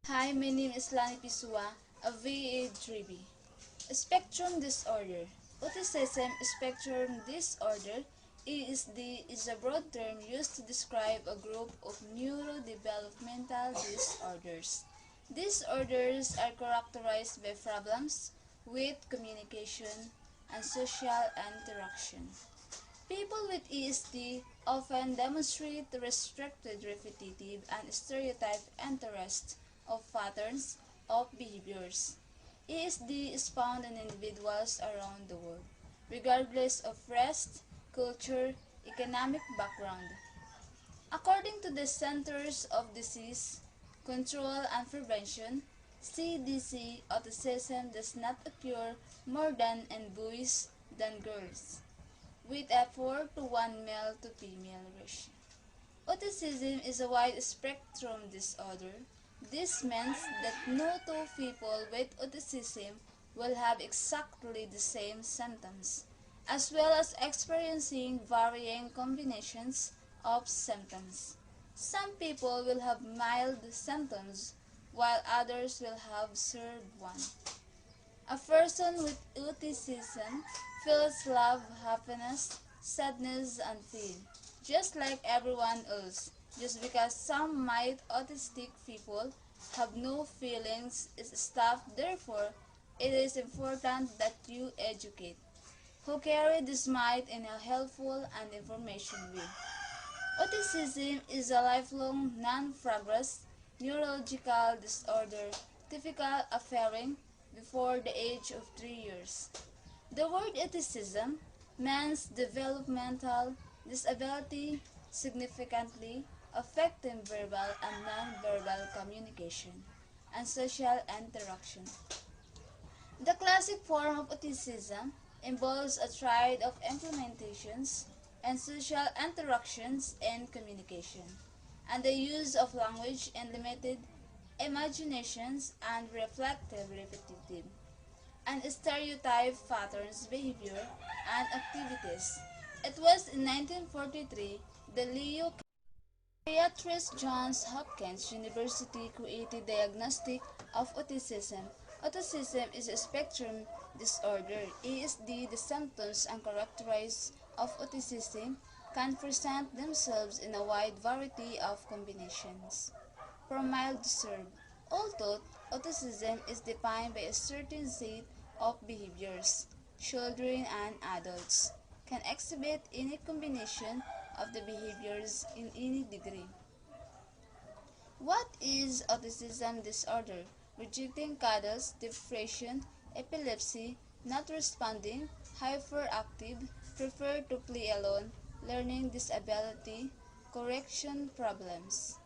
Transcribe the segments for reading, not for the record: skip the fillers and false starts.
Hi, my name is Lani Pisua, a VA-DRIBI. Spectrum disorder. Autism spectrum disorder (ASD) is a broad term used to describe a group of neurodevelopmental disorders. Disorders are characterized by problems with communication and social interaction. People with ESD often demonstrate restricted, repetitive, and stereotyped interest of patterns of behaviors. ESD is found in individuals around the world, regardless of race, culture, economic background. According to the Centers of Disease Control and Prevention, CDC, autism does not occur more than in boys than girls, with a 4 to 1 male to female ratio. Autism is a wide spectrum disorder. This means that no two people with autism will have exactly the same symptoms, as well as experiencing varying combinations of symptoms. Some people will have mild symptoms, while others will have severe ones. A person with autism feels love, happiness, sadness, and fear, just like everyone else. Just because some might autistic people have no feelings is stuff, therefore, it is important that you educate who carry this might in a helpful and information way. Autism is a lifelong, non-progress neurological disorder typically occurring before the age of 3 years. The word autism means developmental disability significantly affecting verbal and non-verbal communication and social interaction. The classic form of autism involves a triad of implementations and social interactions and communication, and the use of language in limited imaginations and reflective repetitive and stereotype patterns, behavior, and activities. It was in 1943 the Leo Beatrice Johns Hopkins University created diagnostic of autism. Autism is a spectrum disorder. ASD, the symptoms and characteristics of autism can present themselves in a wide variety of combinations, from mild to severe. Although autism is defined by a certain set of behaviors, children and adults can exhibit any combination of the behaviors in any degree. What is autism disorder? Rejecting cuddles, depression, epilepsy, not responding, hyperactive, prefer to play alone, learning disability, correction problems.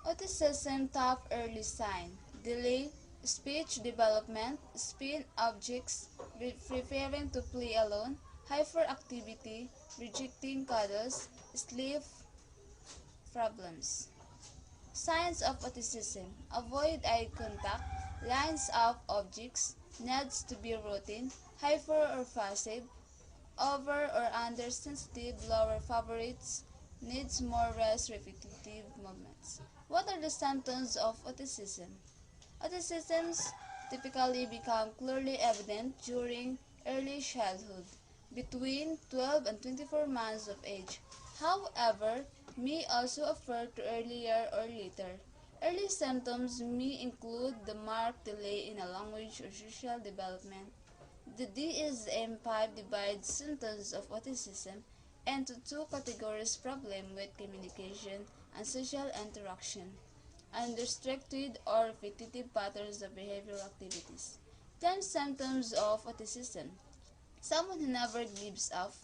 Autism top early sign: delay, speech development, spin objects, preferring to play alone, hyperactivity, rejecting cuddles, sleep problems. Signs of autism: avoid eye contact, lines of objects, needs to be routine, hyper or passive, over or under sensitive, lower favorites, needs more rest, repetitive movements. What are the symptoms of autism? Autisms typically become clearly evident during early childhood, between 12 and 24 months of age. However, may also occur to earlier or later. Early symptoms may include the marked delay in a language or social development. The DSM-5 divides symptoms of autism into two categories: problem with communication and social interaction, and restricted or repetitive patterns of behavioral activities. 10 symptoms of autism: someone who never gives up,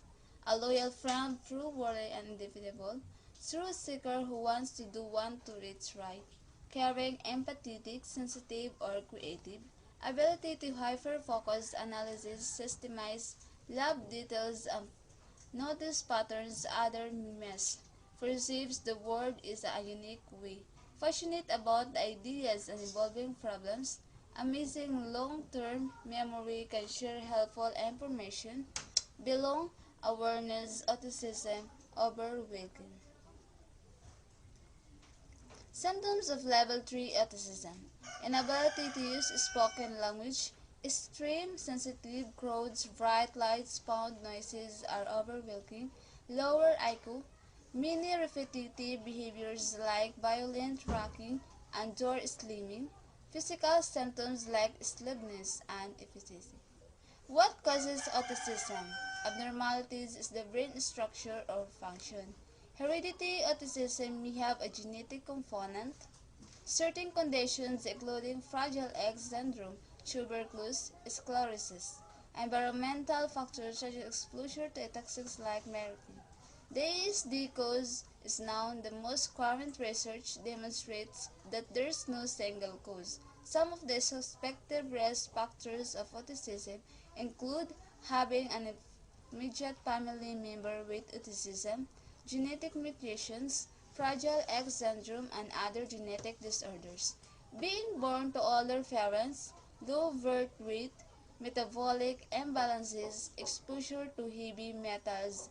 a loyal friend, true worry and indefensible, true seeker who wants to do what to reach right, caring, empathetic, sensitive or creative, ability to hyper-focus, analysis, systemize, love details and notice patterns others miss, perceives the world in a unique way, passionate about ideas and involving problems, amazing long-term memory, can share helpful information, belong, awareness, autism, overwhelming. Symptoms of Level 3 Autism: inability to use spoken language, extreme sensitive, crowds, bright lights, sound noises are overwhelming, lower IQ, many repetitive behaviors like violent rocking and door slamming, physical symptoms like sleepiness and apathy. What causes autism? Abnormalities is the brain structure or function. Heredity: autism may have a genetic component. Certain conditions including Fragile X syndrome, tuberculosis, sclerosis. Environmental factors such as exposure to toxins like mercury. The ASD cause is known. The most current research demonstrates that there is no single cause. Some of the suspected risk factors of autism include having an immediate family member with autism, genetic mutations, Fragile X syndrome, and other genetic disorders, being born to older parents, low birth weight, metabolic imbalances, exposure to heavy metals.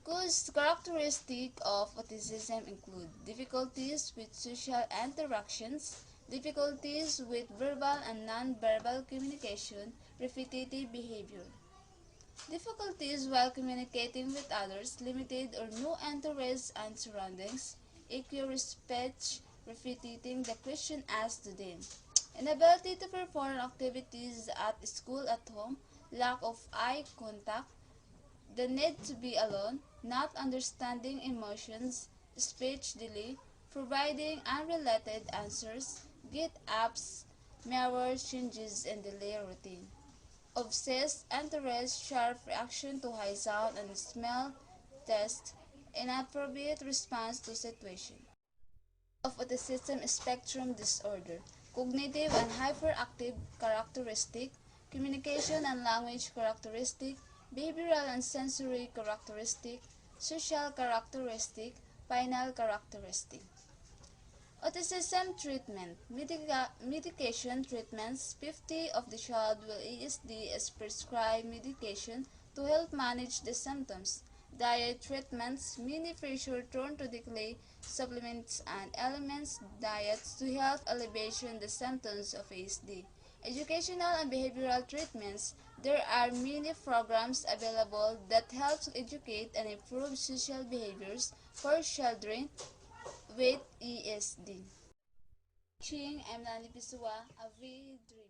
Cause characteristics of autism include difficulties with social interactions, difficulties with verbal and non-verbal communication, repetitive behavior. Difficulties while communicating with others, limited or no interest and surroundings, accurate speech, repeating the question asked to them. Inability to perform activities at school, at home, lack of eye contact, the need to be alone, not understanding emotions, speech delay, providing unrelated answers, get ups, mirror changes and delay routine. Obsessed interest, sharp reaction to high sound and smell, test, inappropriate response to situation. Of autism spectrum disorder: cognitive and hyperactive characteristic, communication and language characteristic, behavioral and sensory characteristic, social characteristic, final characteristic. Autism treatment: medication treatments. 50 of the child with ASD is prescribed medication to help manage the symptoms. Diet treatments: many pressure turn to decay supplements and elements diets to help alleviation the symptoms of ASD. Educational and behavioral treatments: there are many programs available that help educate and improve social behaviors for children with ASD. I'm Nani Pisua, a V3.